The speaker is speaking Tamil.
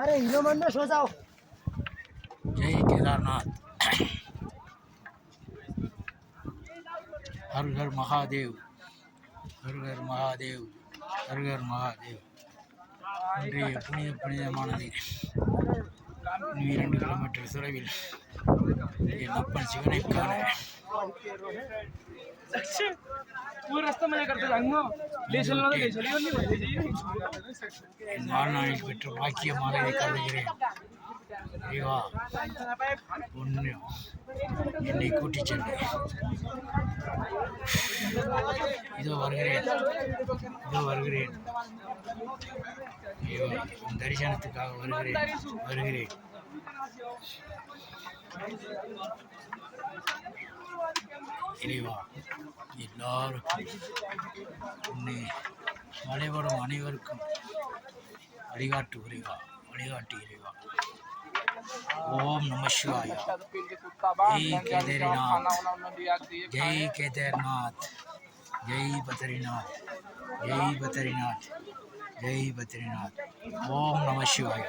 अरे हीरो मन में सो जाओ। जय केदारनाथ। हर घर महादेव, हर घर महादेव, हर घर महादेव. இன்றைய புனிதமானது 2 கிலோமீட்டர் தொலைவில் என் அப்பன் சிவனை காண என் வாழ்நாளில் பெற்ற பாக்கியமாக இதை கருதுகிறேன். இறைவா, ஒன்று என்னை கூட்டிச் சென்று இதோ வருகிறேன், இதோ வருகிறேன். இறைவா, உன் தரிசனத்துக்காக வருகிறேன். இறைவா, எல்லாருக்கும் உன்னை வழிபடும் அனைவருக்கும் வழிகாட்டு இறைவா. ஓம் நம சிவாய. ஜெய் கேதாரிநாத், ஜெய் கேதார்நாத், ஜெய் பத்ரிநாத், ஜெய் பத்ரிநாத், ஜெய் பத்ரிநாத். ஓம் நம சிவாய.